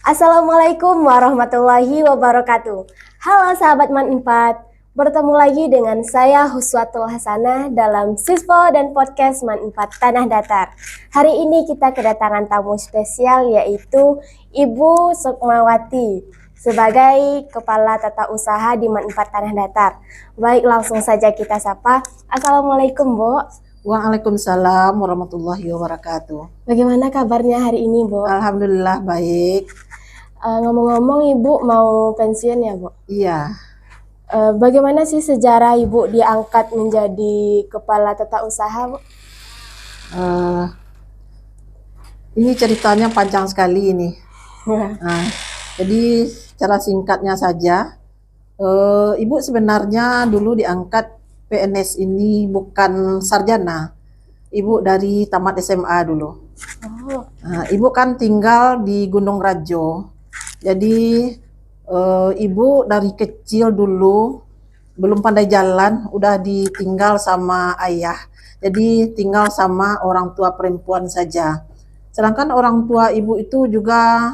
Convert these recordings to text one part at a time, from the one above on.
Assalamualaikum warahmatullahi wabarakatuh. Halo sahabat Man 4, bertemu lagi dengan saya Huswatul Hasanah dalam Sispo dan Podcast Man 4 Tanah Datar. Hari ini kita kedatangan tamu spesial yaitu Ibu Sukmawati sebagai Kepala Tata Usaha di Man 4 Tanah Datar. Baik, langsung saja kita sapa. Assalamualaikum, Bu. Waalaikumsalam warahmatullahi wabarakatuh. Bagaimana kabarnya hari ini, Bu? Alhamdulillah baik. Ngomong-ngomong, Ibu mau pensiun ya, Bu? Iya, Bagaimana sih sejarah Ibu diangkat menjadi kepala tata usaha, Bu? eh, ini ceritanya panjang sekali ini. Nah, jadi secara singkatnya saja, Ibu sebenarnya dulu diangkat PNS ini bukan sarjana. Ibu dari tamat SMA dulu. Oh, Nah, Ibu kan tinggal di Gunung Rajo. Jadi Ibu dari kecil dulu belum pandai jalan, udah ditinggal sama ayah. Jadi tinggal sama orang tua perempuan saja. Sedangkan orang tua ibu itu juga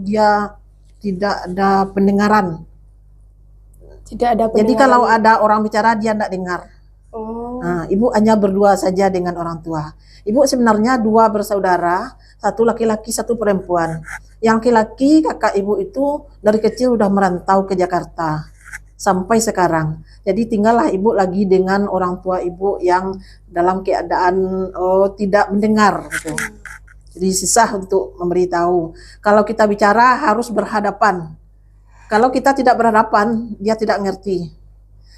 dia tidak ada pendengaran. tidak ada Jadi pendengaran. kalau ada orang bicara dia tidak dengar. Oh, Nah, ibu hanya berdua saja dengan orang tua. Ibu sebenarnya dua bersaudara, satu laki-laki, satu perempuan. Yang laki-laki kakak ibu itu dari kecil udah merantau ke Jakarta sampai sekarang. Jadi tinggallah ibu lagi dengan orang tua ibu yang dalam keadaan tidak mendengar gitu. Jadi susah untuk memberitahu. Kalau kita bicara harus berhadapan. Kalau kita tidak berhadapan, dia tidak ngerti.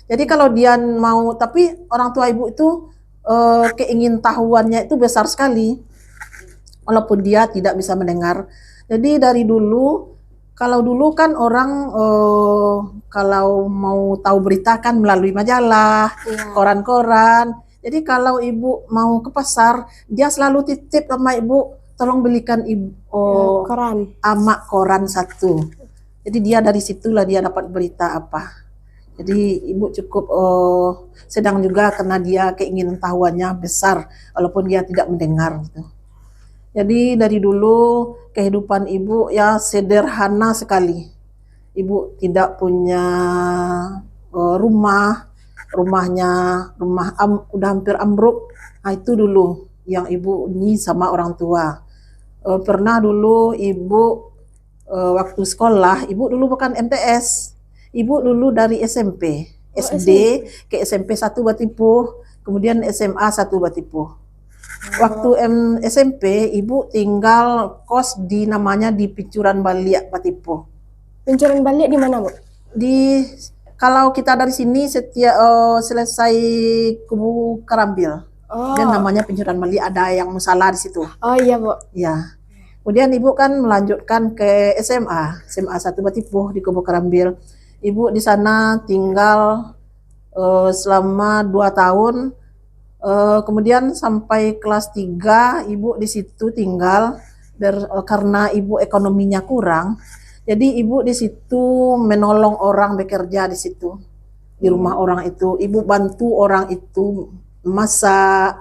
Jadi kalau dia mau, tapi orang tua ibu itu keingintahuannya itu besar sekali, walaupun dia tidak bisa mendengar. Jadi dari dulu, kalau dulu kan orang kalau mau tahu berita kan melalui majalah, iya. koran-koran. Jadi kalau ibu mau ke pasar, dia selalu titip sama ibu, tolong belikan ibu Koran. amak koran satu. Jadi dia dari situlah dia dapat berita apa. Jadi ibu cukup sedang juga karena dia keingintahuannya besar walaupun dia tidak mendengar gitu. Jadi dari dulu kehidupan ibu ya sederhana sekali. Ibu tidak punya rumahnya udah hampir ambruk. Nah, itu dulu yang ibu ini sama orang tua. Pernah dulu ibu waktu sekolah, ibu dulu bukan MTS. Ibu dulu dari SMP, SD ke SMP 1 Batipuh, kemudian SMA 1 Batipuh. Waktu SMP, ibu tinggal kos di namanya di Picuran Baliak Batipuh. Pencuran balik di mana, Bu? Kalau kita dari sini setiap selesai Kubu Karambil, Oh, dan namanya Picuran Baliak, ada yang musala di situ. oh iya, Bu. Ya. Kemudian ibu kan melanjutkan ke SMA 1 Batipuh di Kubu Karambil. Ibu di sana tinggal selama 2 tahun. Kemudian sampai kelas 3 ibu di situ tinggal karena ibu ekonominya kurang. Jadi ibu di situ menolong orang bekerja di situ. Di rumah orang itu, ibu bantu orang itu masak,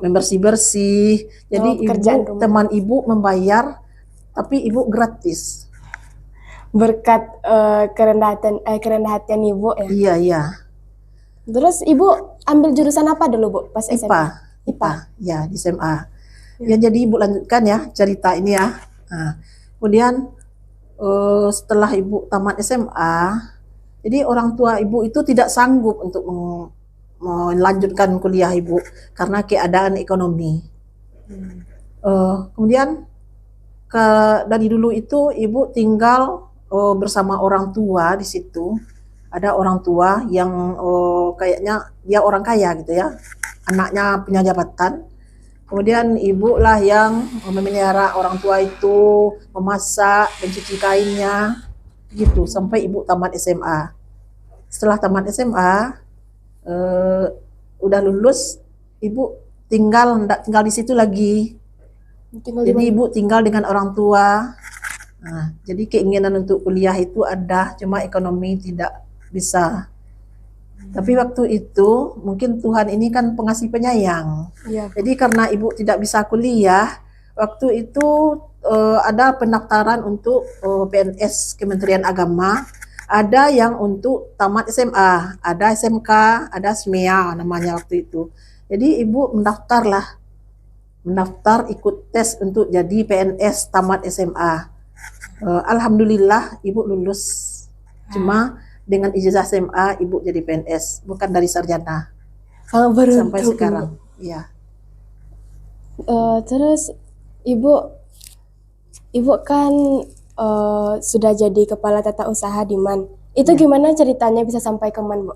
membersih-bersih. Jadi teman ibu membayar tapi ibu gratis. Berkat kerendahan hatian Ibu ya. Iya, iya. Terus Ibu ambil jurusan apa dulu, Bu, pas SMA? IPA. Ya, di SMA. Ya, jadi ibu lanjutkan ya cerita ini ya. Nah, kemudian setelah ibu tamat SMA, jadi orang tua ibu itu tidak sanggup untuk melanjutkan kuliah ibu karena keadaan ekonomi. Kemudian dari dulu itu ibu tinggal bersama orang tua di situ. Ada orang tua yang kayaknya dia orang kaya gitu ya, anaknya punya jabatan. Kemudian ibu lah yang memelihara orang tua itu, memasak, mencuci kainnya, gitu sampai ibu tamat SMA. Setelah tamat SMA, udah lulus, ibu enggak tinggal di situ lagi. Jadi ibu tinggal dengan orang tua. Nah, jadi keinginan untuk kuliah itu ada, cuma ekonomi tidak bisa. Tapi waktu itu mungkin Tuhan ini kan pengasih penyayang. Iya. Jadi karena ibu tidak bisa kuliah, waktu itu ada pendaftaran untuk PNS Kementerian Agama, ada yang untuk tamat SMA, ada SMK, ada SMEA namanya waktu itu. Jadi ibu mendaftar ikut tes untuk jadi PNS tamat SMA. Alhamdulillah ibu lulus. Cuma dengan ijazah SMA ibu jadi PNS, bukan dari sarjana Sangat beruntung. sampai sekarang. Ya. Terus ibu kan sudah jadi kepala tata usaha di MAN. Itu gimana ceritanya bisa sampai ke MAN, Bu?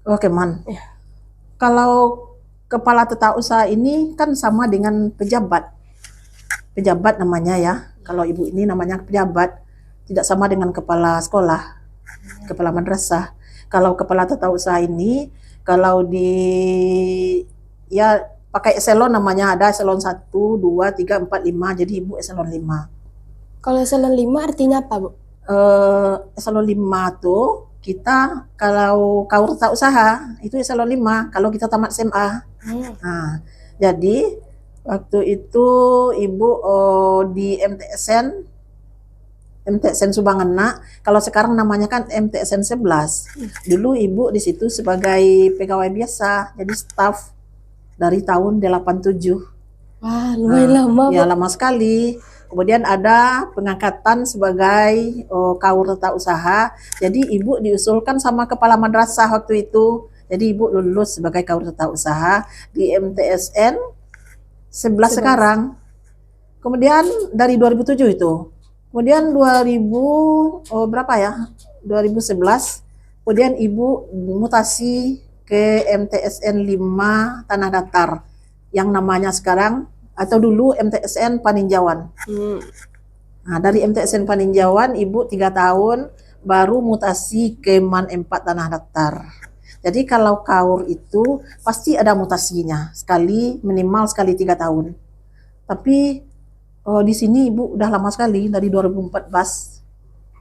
Oke, Man. Ya. Kalau kepala tata usaha ini kan sama dengan pejabat. Pejabat namanya ya. Kalau ibu ini namanya pejabat, tidak sama dengan kepala sekolah, kepala madrasah. Kalau kepala tata usaha ini, kalau ya pakai eselon namanya, ada eselon 1, 2, 3, 4, 5, jadi ibu eselon 5. Kalau eselon 5 artinya apa, Bu? Eselon 5 tuh kita kalau kaur tata usaha itu eselon 5 kalau kita tamat SMA. Nah, jadi waktu itu ibu di MTSN Subangana, kalau sekarang namanya kan MTSN 11. Dulu ibu di situ sebagai pegawai biasa, jadi staf dari tahun 87. Wah, lumayan lama, Bu. Ya lama sekali. Kemudian ada pengangkatan sebagai kaur tata usaha. Jadi ibu diusulkan sama kepala madrasah waktu itu. Jadi ibu lulus sebagai kaur tata usaha di MTSN 11 sekarang. Kemudian dari 2007 itu. Kemudian berapa ya? 2011. Kemudian ibu mutasi ke MTSN 5 Tanah Datar yang namanya sekarang atau dulu MTSN Paninjauan. Nah, dari MTSN Paninjauan ibu 3 tahun baru mutasi ke MAN 4 Tanah Datar. Jadi kalau kaur itu pasti ada mutasinya, minimal sekali 3 tahun. Tapi di sini ibu udah lama sekali, dari 2014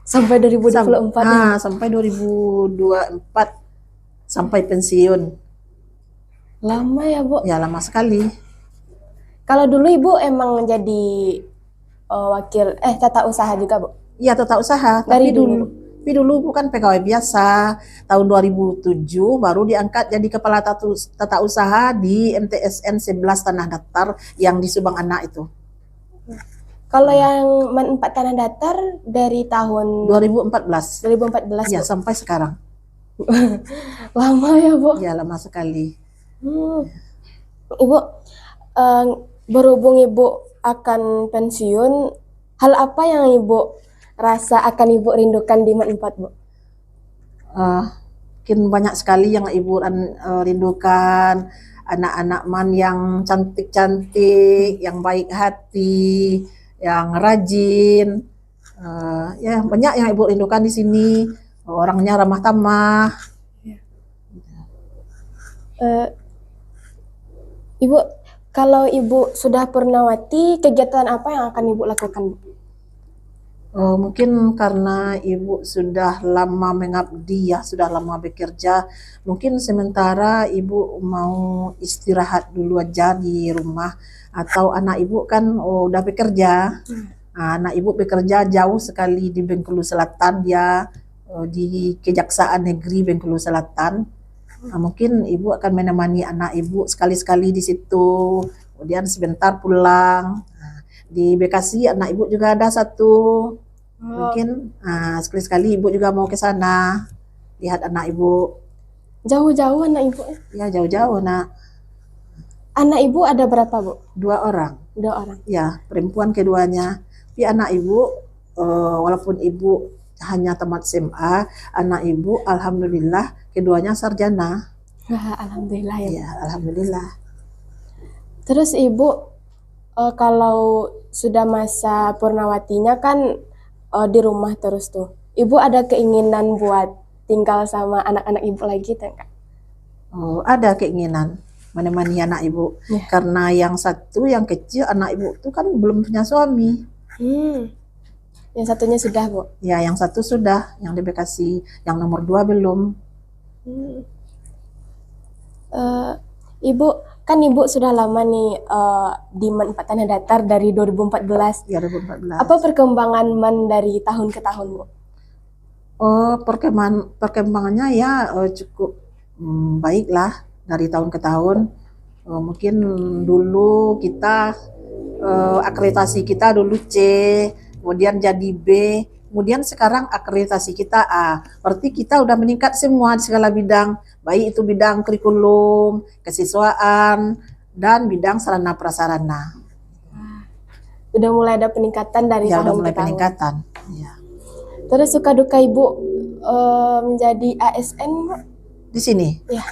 Sampai 2024 ya? sampai 2024 sampai pensiun. Lama ya, Bu? Ya lama sekali. Kalau dulu ibu emang jadi wakil tata usaha juga, Bu? Iya tata usaha, Dari tapi dulu bukan pegawai biasa. Tahun 2007 baru diangkat jadi kepala tata usaha di MTSN 11 Tanah Datar yang di Subang Anak itu. Kalau yang MAN 4 Tanah Datar dari tahun 2014. 2014, Ya Bu? sampai sekarang. Lama ya, Bu? Ya lama sekali. Ibu, berhubung ibu akan pensiun, hal apa yang ibu rasa akan ibu rindukan di MAN 4, Bu? Mungkin banyak sekali yang ibu rindukan, anak-anak MAN yang cantik-cantik, yang baik hati, yang rajin. Ya banyak yang ibu rindukan di sini. Orangnya ramah tamah. Ibu, kalau ibu sudah purnawati, kegiatan apa yang akan ibu lakukan, Bu? Mungkin karena ibu sudah lama mengabdi ya, sudah lama bekerja, mungkin sementara ibu mau istirahat dulu aja di rumah, atau anak ibu kan udah bekerja. Nah, anak ibu bekerja jauh sekali di Bengkulu Selatan, dia di Kejaksaan Negeri Bengkulu Selatan. Nah, mungkin ibu akan menemani anak ibu sekali-sekali di situ, kemudian sebentar pulang. Nah, di Bekasi anak ibu juga ada satu, mungkin sekali-sekali ibu juga mau ke sana lihat anak ibu. Jauh-jauh anak ibu? Ya jauh-jauh nak. Anak ibu ada berapa, Bu? 2 orang. 2 orang. Ya perempuan keduanya. Tapi anak ibu walaupun ibu hanya tamat SMA, anak ibu alhamdulillah keduanya sarjana. Wah, alhamdulillah ya. Ya alhamdulillah. Terus ibu kalau sudah masa purnawatinya kan di rumah terus tuh. Ibu ada keinginan buat tinggal sama anak-anak ibu lagi enggak? Ada keinginan menemani anak ibu. Ya. Karena yang satu yang kecil anak ibu itu kan belum punya suami. Yang satunya sudah, Bu? Ya yang satu sudah, yang di Bekasi, yang nomor 2 belum. Ibu, Kan Ibu sudah lama nih di MAN 4 Tanah Datar dari 2014. Ya, 2014. Apa perkembangan MAN dari tahun ke tahun, Bu? Perkembangannya ya cukup baik lah dari tahun ke tahun. Mungkin dulu kita akreditasi kita dulu C, kemudian jadi B, kemudian sekarang akreditasi kita A. Berarti kita udah meningkat semua di segala bidang, baik itu bidang kurikulum, kesiswaan, dan bidang sarana prasarana. Udah mulai ada peningkatan dari Ya, udah tahun mulai ke tahun. peningkatan. Ya. Terus suka duka Ibu menjadi ASN, Bu? Di sini. Ya.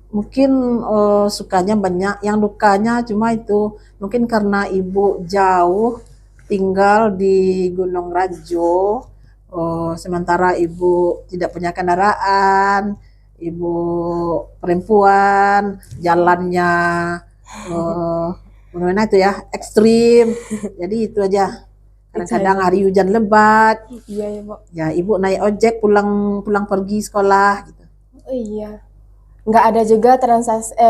Mungkin sukanya banyak, yang dukanya cuma itu mungkin karena ibu jauh tinggal di Gunung Rajo, sementara ibu tidak punya kendaraan, ibu perempuan, jalannya bagaimana itu ya, ekstrim, jadi itu aja. Kadang-kadang hari hujan lebat, Iya ya, Bu. ya ibu naik ojek pulang pergi sekolah gitu. Oh iya. Nggak ada juga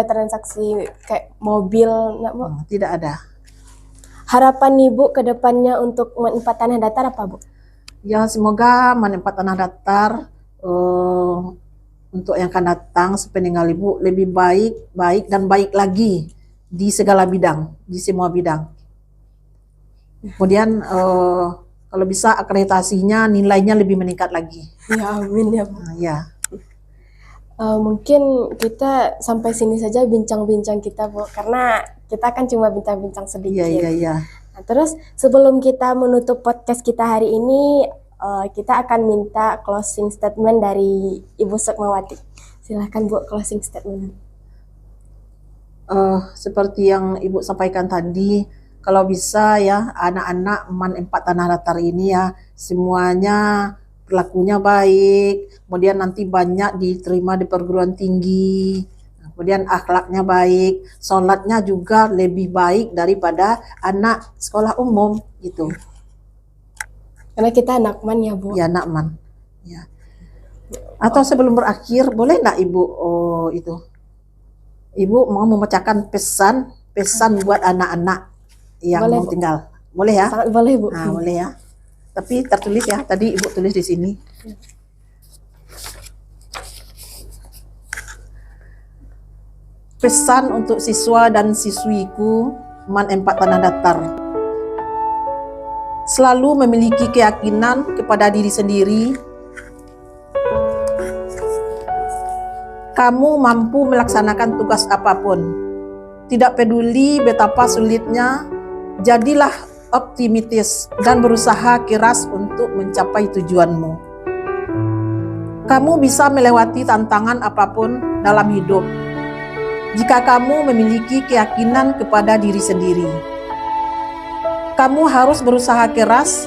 transaksi kayak mobil, nak, Bu? Tidak ada. Harapan Ibu ke depannya untuk MAN 4 Tanah Datar apa, Bu? Ya, semoga MAN 4 Tanah Datar untuk yang akan datang sepeninggal ibu lebih baik dan baik lagi di segala bidang, di semua bidang. Kemudian kalau bisa akreditasinya nilainya lebih meningkat lagi. Ya, amin ya, Bu. Ya. Mungkin kita sampai sini saja bincang-bincang kita, Bu, karena kita kan cuma bincang-bincang sedikit. Iya. Nah, terus sebelum kita menutup podcast kita hari ini, kita akan minta closing statement dari Ibu Sukmawati. Silahkan, Bu, closing statement. Seperti yang Ibu sampaikan tadi, kalau bisa ya anak-anak MAN 4 Tanah Datar ini ya semuanya perilakunya baik, kemudian nanti banyak diterima di perguruan tinggi, kemudian akhlaknya baik, sholatnya juga lebih baik daripada anak sekolah umum gitu. Karena kita anak MAN ya, Bu. Ya, anak MAN. Ya. Atau sebelum berakhir, boleh nggak Ibu Ibu mau membacakan pesan buat anak-anak yang Boleh, mau Bu. tinggal, boleh ya? Sangat boleh, Bu. Nah, boleh ya. Tapi tertulis ya, tadi Ibu tulis di sini. Pesan untuk siswa dan siswiku MAN 4 Tanah Datar. Selalu memiliki keyakinan kepada diri sendiri. Kamu mampu melaksanakan tugas apapun. Tidak peduli betapa sulitnya, jadilah optimis dan berusaha keras untuk mencapai tujuanmu. Kamu bisa melewati tantangan apapun dalam hidup jika kamu memiliki keyakinan kepada diri sendiri. Kamu harus berusaha keras,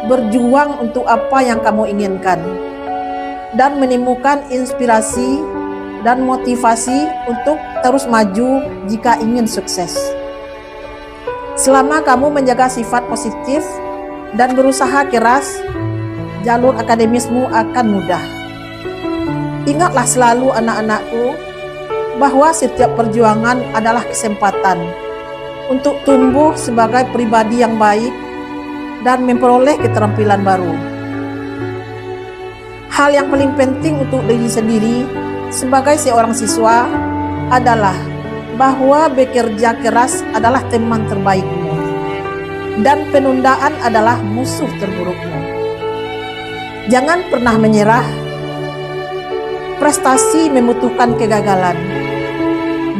berjuang untuk apa yang kamu inginkan, dan menemukan inspirasi dan motivasi untuk terus maju jika ingin sukses. Selama kamu menjaga sifat positif dan berusaha keras, jalur akademismu akan mudah. Ingatlah selalu anak-anakku bahwa setiap perjuangan adalah kesempatan untuk tumbuh sebagai pribadi yang baik dan memperoleh keterampilan baru. Hal yang paling penting untuk diri sendiri sebagai seorang siswa adalah bahwa bekerja keras adalah teman terbaikmu dan penundaan adalah musuh terburukmu. Jangan pernah menyerah. Prestasi membutuhkan kegagalan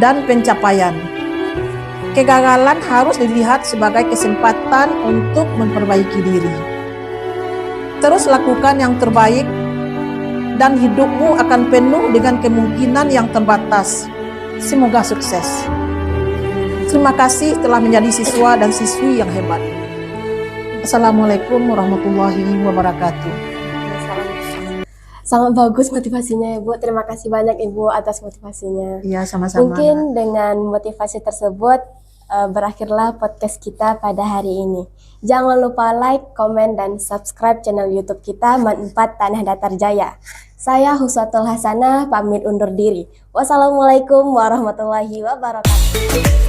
dan pencapaian. Kegagalan harus dilihat sebagai kesempatan untuk memperbaiki diri. Terus lakukan yang terbaik dan hidupmu akan penuh dengan kemungkinan yang terbatas. Semoga sukses. Terima kasih telah menjadi siswa dan siswi yang hebat. Assalamualaikum warahmatullahi wabarakatuh. Sangat bagus motivasinya, Ibu. Terima kasih banyak, Ibu, atas motivasinya. Iya, sama-sama. Mungkin dengan motivasi tersebut berakhirlah podcast kita pada hari ini. Jangan lupa like, komen, dan subscribe channel YouTube kita MAN 4 Tanah Datar Jaya. Saya Huswatul Hasanah pamit undur diri. Wassalamualaikum warahmatullahi wabarakatuh.